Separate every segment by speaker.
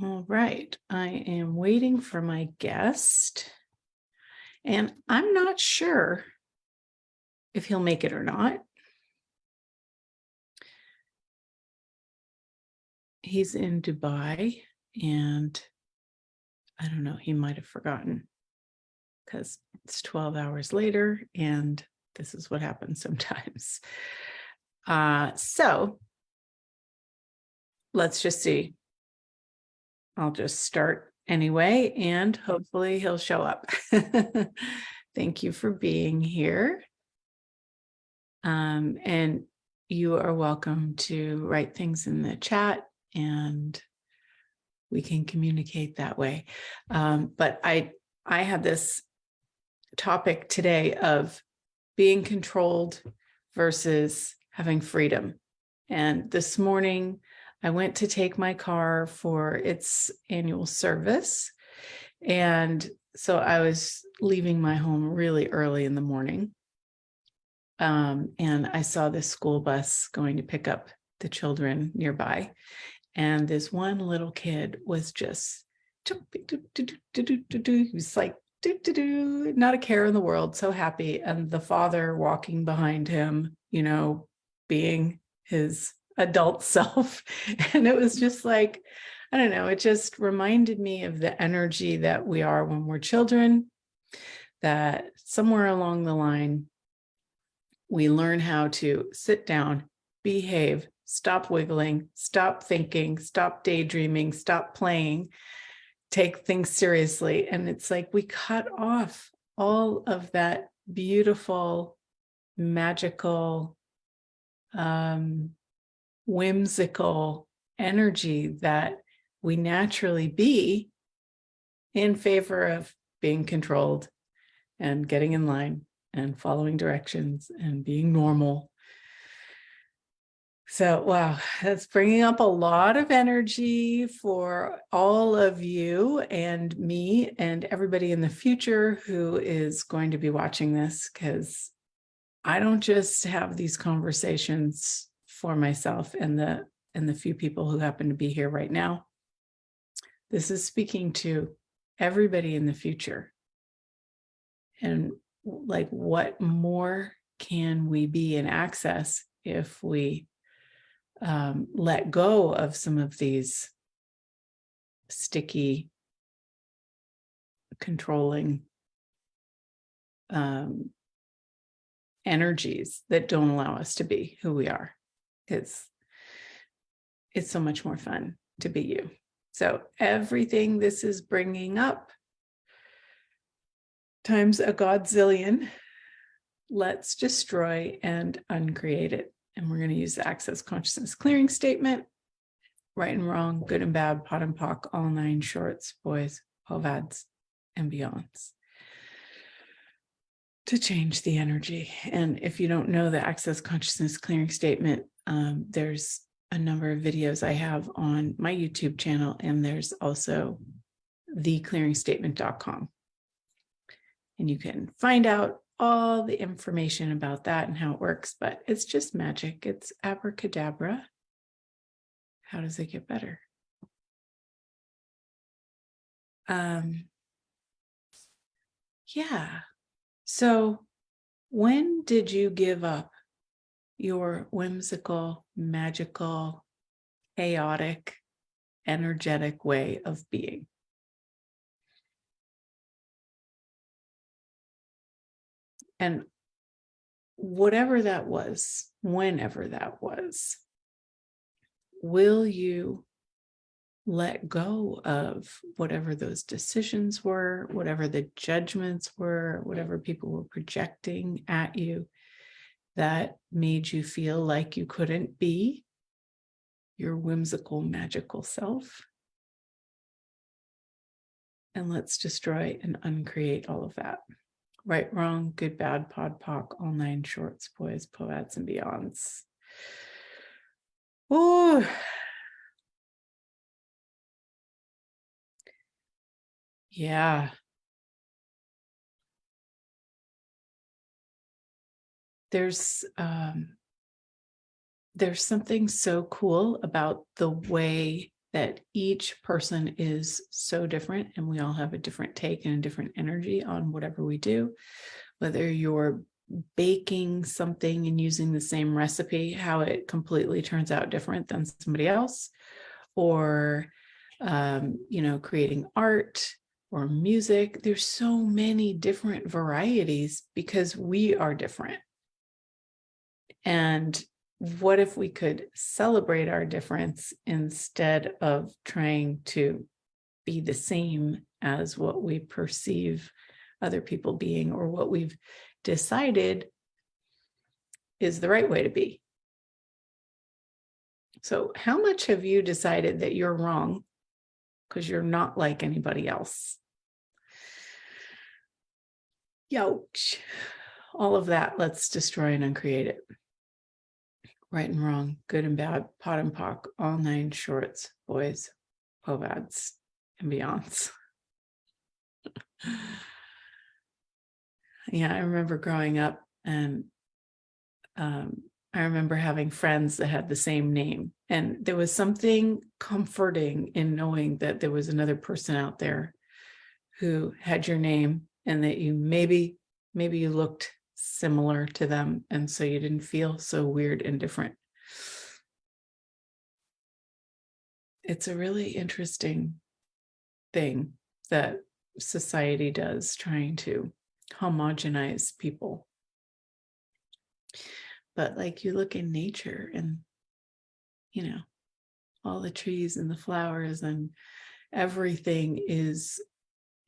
Speaker 1: All right, I am waiting for my guest, and I'm not sure if he'll make it or not. He's in Dubai, and I don't know, he might have forgotten because it's 12 hours later, and this is what happens sometimes. So let's just see. I'll just start anyway, and hopefully he'll show up. Thank you for being here. And you are welcome to write things in the chat and we can communicate that way. But I had this topic today of being controlled versus having freedom. And this morning I went to take my car for its annual service. And so I was leaving my home really early in the morning. And I saw this school bus going to pick up the children nearby. And this one little kid was just, he was like, not a care in the world, so happy. And the father walking behind him, being his adult self. And it was just like, I don't know, it just reminded me of the energy that we are when we're children, that somewhere along the line, we learn how to sit down, behave, stop wiggling, stop thinking, stop daydreaming, stop playing, take things seriously. And it's like we cut off all of that beautiful, magical, whimsical energy that we naturally be in favor of being controlled and getting in line and following directions and being normal. So, wow, that's bringing up a lot of energy for all of you and me and everybody in the future who is going to be watching this, because I don't just have these conversations for myself and the few people who happen to be here right now. This is speaking to everybody in the future. And like, what more can we be and access if we let go of some of these sticky, controlling energies that don't allow us to be who we are? Because it's so much more fun to be you. So everything this is bringing up times a godzillion, let's destroy and uncreate it. And we're going to use the Access Consciousness Clearing Statement: right and wrong, good and bad, pot and pock, all 9 shorts, boys, povads, and beyonds, to change the energy. And if you don't know the Access Consciousness Clearing Statement, there's a number of videos I have on my YouTube channel, and there's also theclearingstatement.com. And you can find out all the information about that and how it works, but it's just magic. It's abracadabra. How does it get better? Yeah. So when did you give up your whimsical, magical, chaotic, energetic way of being? And whatever that was, whenever that was, will you let go of whatever those decisions were, whatever the judgments were, whatever people were projecting at you that made you feel like you couldn't be your whimsical, magical self? And let's destroy and uncreate all of that. Right, wrong, good, bad, pod, poc, all 9 shorts, boys, poets, and beyonds. Oh, yeah. There's something so cool about the way that each person is so different and we all have a different take and a different energy on whatever we do. Whether you're baking something and using the same recipe, how it completely turns out different than somebody else, or creating art or music. There's so many different varieties because we are different. And what if we could celebrate our difference instead of trying to be the same as what we perceive other people being, or what we've decided is the right way to be? So how much have you decided that you're wrong because you're not like anybody else? Youch. All of that, let's destroy and uncreate it. Right and wrong, good and bad, pot and pock, all 9 shorts, boys, povads, and beyonds. Yeah, I remember growing up, and I remember having friends that had the same name, and there was something comforting in knowing that there was another person out there who had your name, and that you maybe you looked similar to them, and so you didn't feel so weird and different. It's a really interesting thing that society does, trying to homogenize people. But like, you look in nature and all the trees and the flowers and everything is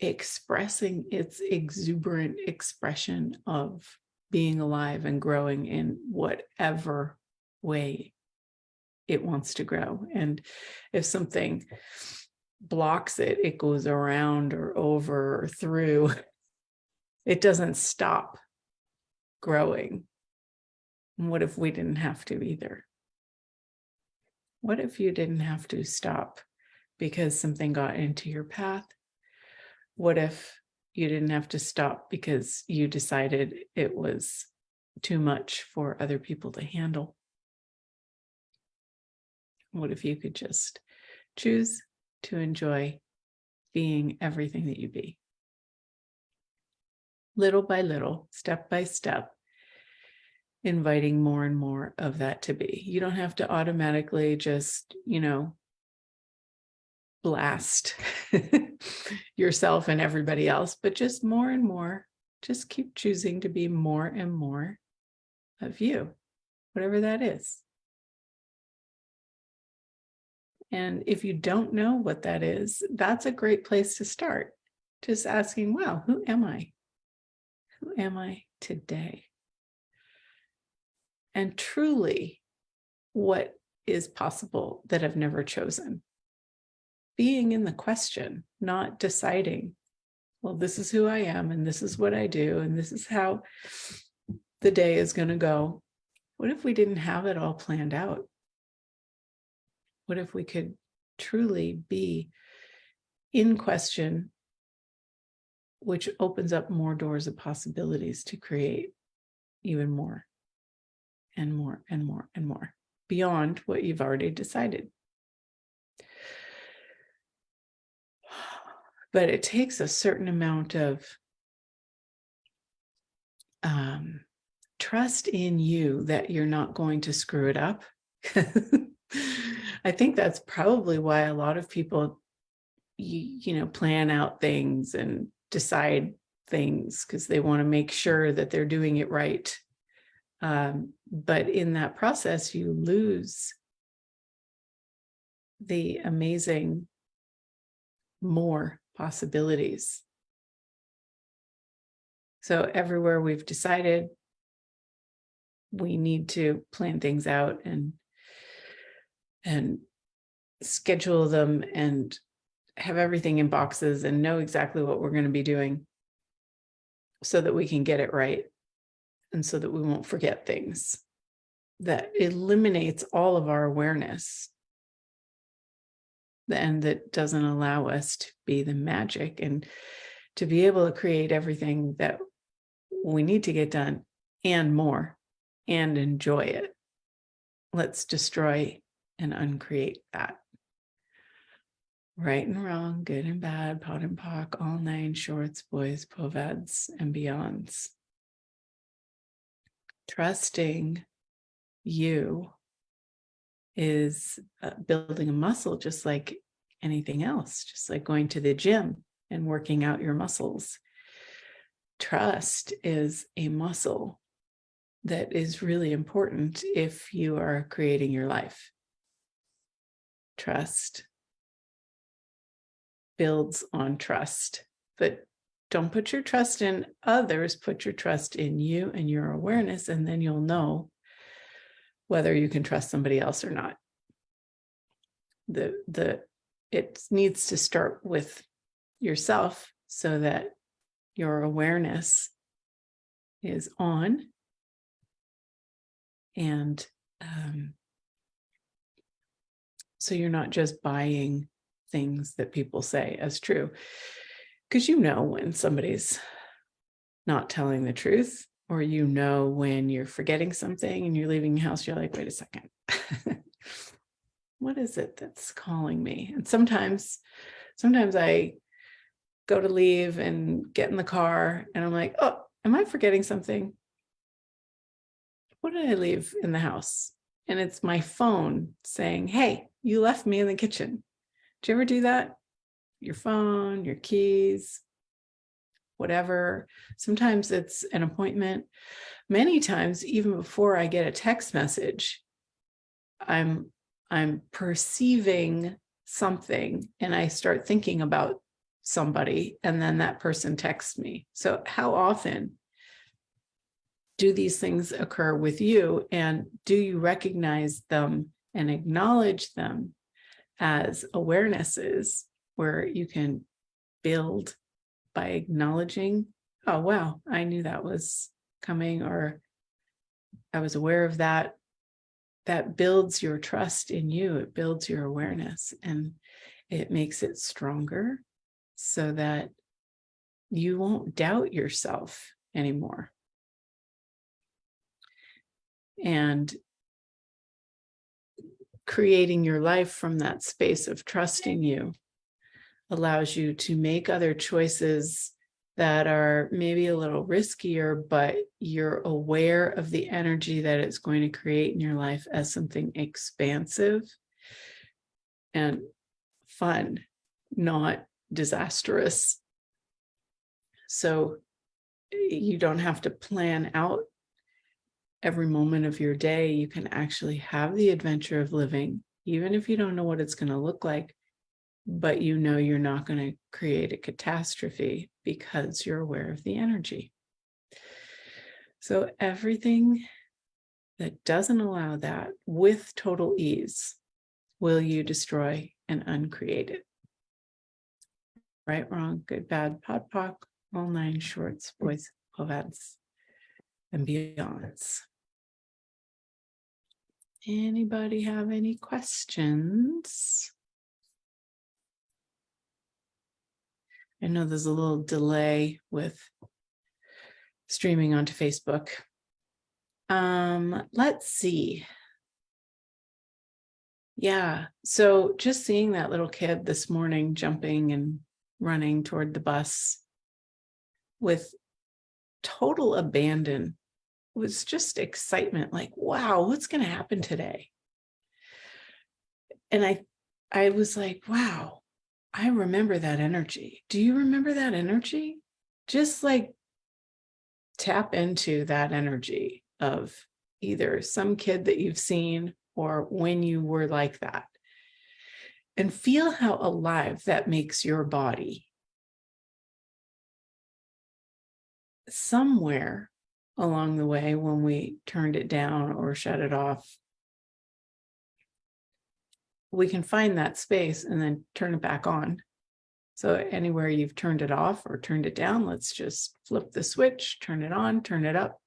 Speaker 1: expressing its exuberant expression of being alive and growing in whatever way it wants to grow. And if something blocks it, it goes around or over or through. It doesn't stop growing. And what if we didn't have to either? What if you didn't have to stop because something got into your path? What if you didn't have to stop because you decided it was too much for other people to handle? What if you could just choose to enjoy being everything that you be? Little by little, step by step, inviting more and more of that to be. You don't have to automatically just, blast yourself and everybody else, but just more and more, just keep choosing to be more and more of you, whatever that is. And if you don't know what that is, that's a great place to start. Just asking, wow, who am I? Who am I today? And truly, what is possible that I've never chosen? Being in the question, not deciding, well, this is who I am, and this is what I do, and this is how the day is going to go. What if we didn't have it all planned out? What if we could truly be in question, which opens up more doors of possibilities to create even more and more and more and more beyond what you've already decided? But it takes a certain amount of trust in you that you're not going to screw it up. I think that's probably why a lot of people, plan out things and decide things, because they want to make sure that they're doing it right. But in that process, you lose the amazing more possibilities. So everywhere we've decided we need to plan things out and schedule them and have everything in boxes and know exactly what we're going to be doing so that we can get it right and so that we won't forget things. That eliminates all of our awareness, and that doesn't allow us to be the magic and to be able to create everything that we need to get done and more, and enjoy it. Let's destroy and uncreate that. right and wrong, good and bad, pot and pock, all nine shorts, boys, poveds, and beyonds. Trusting you is building a muscle just like anything else, just like going to the gym and working out your muscles. Trust is a muscle that is really important if you are creating your life. Trust builds on trust, but don't put your trust in others, put your trust in you and your awareness, and then you'll know whether you can trust somebody else or not. It needs to start with yourself so that your awareness is on, and so you're not just buying things that people say as true, because you know when somebody's not telling the truth, or you know when you're forgetting something and you're leaving your house, you're like, wait a second. What is it that's calling me? And sometimes I go to leave and get in the car and I'm like, oh, am I forgetting something? What did I leave in the house? And it's my phone saying, hey, you left me in the kitchen. Do you ever do that? Your phone, your keys, whatever. Sometimes it's an appointment. Many times, even before I get a text message, I'm perceiving something and I start thinking about somebody, and then that person texts me. So how often do these things occur with you, and do you recognize them and acknowledge them as awarenesses where you can build by acknowledging, oh wow, I knew that was coming, or I was aware of that. That builds your trust in you. It builds your awareness, and it makes it stronger so that you won't doubt yourself anymore. And creating your life from that space of trusting you allows you to make other choices that are maybe a little riskier, but you're aware of the energy that it's going to create in your life as something expansive and fun, not disastrous. So you don't have to plan out every moment of your day. You can actually have the adventure of living, even if you don't know what it's going to look like, but you know you're not going to create a catastrophe because you're aware of the energy. So everything that doesn't allow that, with total ease, will you destroy and uncreate it. Right, wrong, good, bad, pot, pock, all nine shorts, boys, poveds, and beyonds. Anybody have any questions? I know there's a little delay with streaming onto Facebook. Let's see. Yeah, so just seeing that little kid this morning jumping and running toward the bus with total abandon was just excitement, like, wow, what's going to happen today? And I was like, wow, I remember that energy. Do you remember that energy? Just like tap into that energy of either some kid that you've seen or when you were like that, and feel how alive that makes your body. Somewhere along the way, when we turned it down or shut it off, we can find that space and then turn it back on. So anywhere you've turned it off or turned it down, let's just flip the switch, turn it on, turn it up.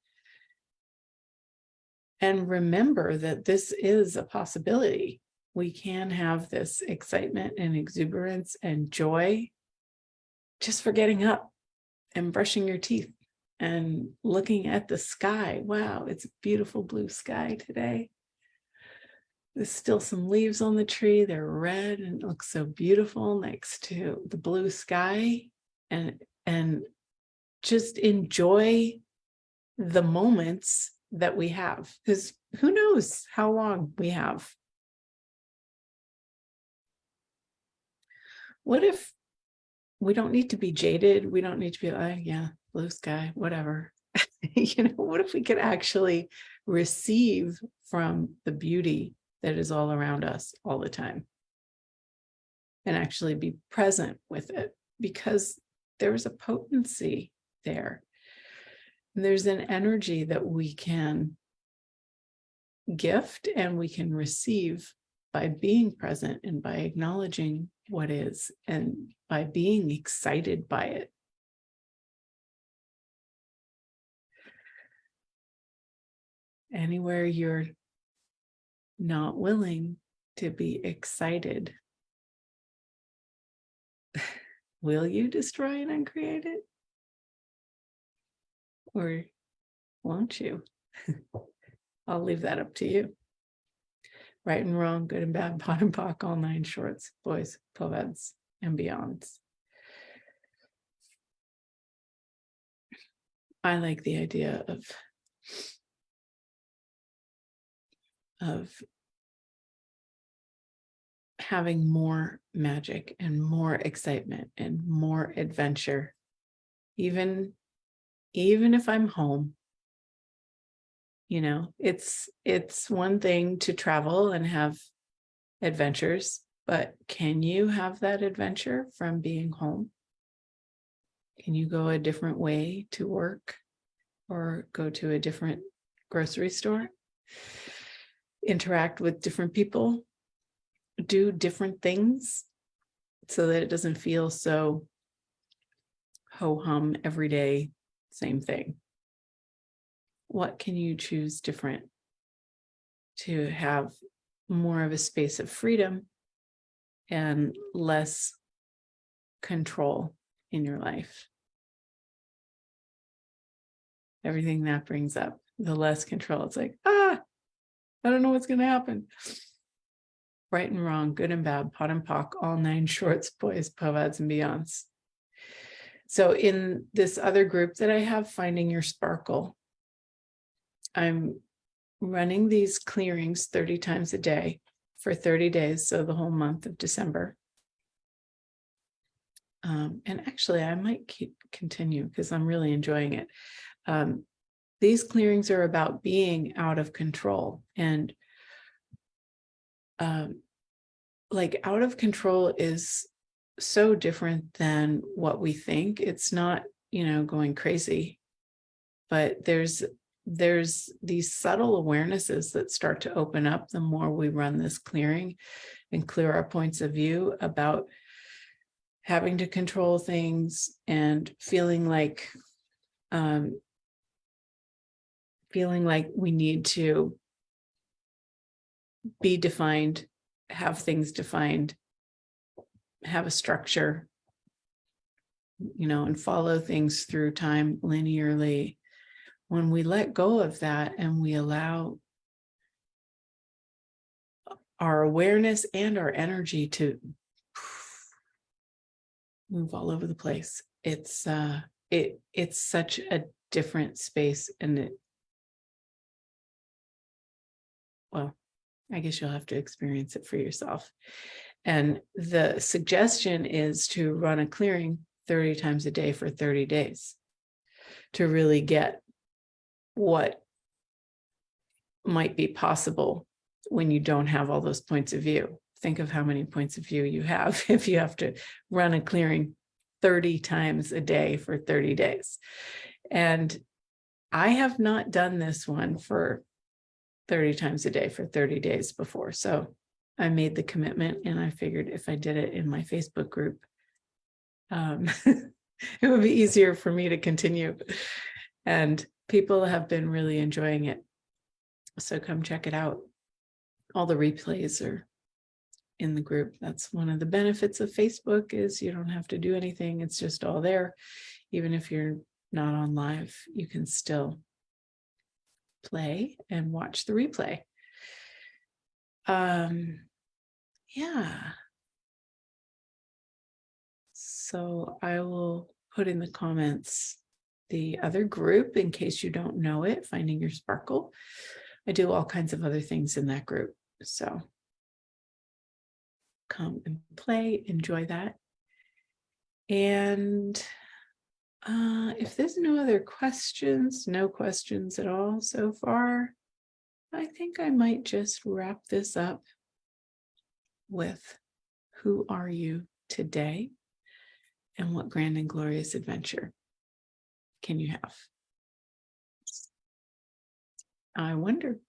Speaker 1: And remember that this is a possibility. We can have this excitement and exuberance and joy just for getting up and brushing your teeth and looking at the sky. Wow, it's a beautiful blue sky today. There's still some leaves on the tree. They're red and it looks so beautiful next to the blue sky. And just enjoy the moments that we have, because who knows how long we have. What if we don't need to be jaded? We don't need to be like, yeah, blue sky, whatever. What if we could actually receive from the beauty that is all around us all the time and actually be present with it, because there's a potency there. There's an energy that we can gift and we can receive by being present and by acknowledging what is and by being excited by it. Anywhere you're not willing to be excited, will you destroy and uncreate it? Or won't you? I'll leave that up to you. Right and wrong, good and bad, pot and pock, all 9 shorts, boys, poveds, and beyonds. I like the idea of having more magic and more excitement and more adventure, even if I'm home. It's one thing to travel and have adventures, but can you have that adventure from being home? Can you go a different way to work or go to a different grocery store, interact with different people, do different things so that it doesn't feel so ho-hum every day, same thing? What can you choose different to have more of a space of freedom and less control in your life? Everything that brings up, the less control. It's like, I don't know what's going to happen. Right and wrong, good and bad, pot and pock, all 9 shorts, boys, poveds, and beyonds. So in this other group that I have, Finding Your Sparkle, I'm running these clearings 30 times a day for 30 days, so the whole month of December. And actually, I might continue because I'm really enjoying it. These clearings are about being out of control, and out of control is so different than what we think. It's not, going crazy, but there's these subtle awarenesses that start to open up the more we run this clearing and clear our points of view about having to control things and feeling like we need to be defined, have things defined, have a structure, and follow things through time linearly. When we let go of that and we allow our awareness and our energy to move all over the place, it's such a different space. And I guess you'll have to experience it for yourself. And the suggestion is to run a clearing 30 times a day for 30 days to really get what might be possible when you don't have all those points of view. Think of how many points of view you have if you have to run a clearing 30 times a day for 30 days. And I have not done this one for 30 times a day for 30 days before. So I made the commitment, and I figured if I did it in my Facebook group, it would be easier for me to continue. And people have been really enjoying it. So come check it out. All the replays are in the group. That's one of the benefits of Facebook, is you don't have to do anything. It's just all there. Even if you're not on live, you can still play and watch the replay. Yeah. So I will put in the comments the other group in case you don't know it, Finding Your Sparkle. I do all kinds of other things in that group. So come and play, enjoy that. And if there's no other questions, no questions at all so far, I think I might just wrap this up with who are you today and what grand and glorious adventure can you have? I wonder.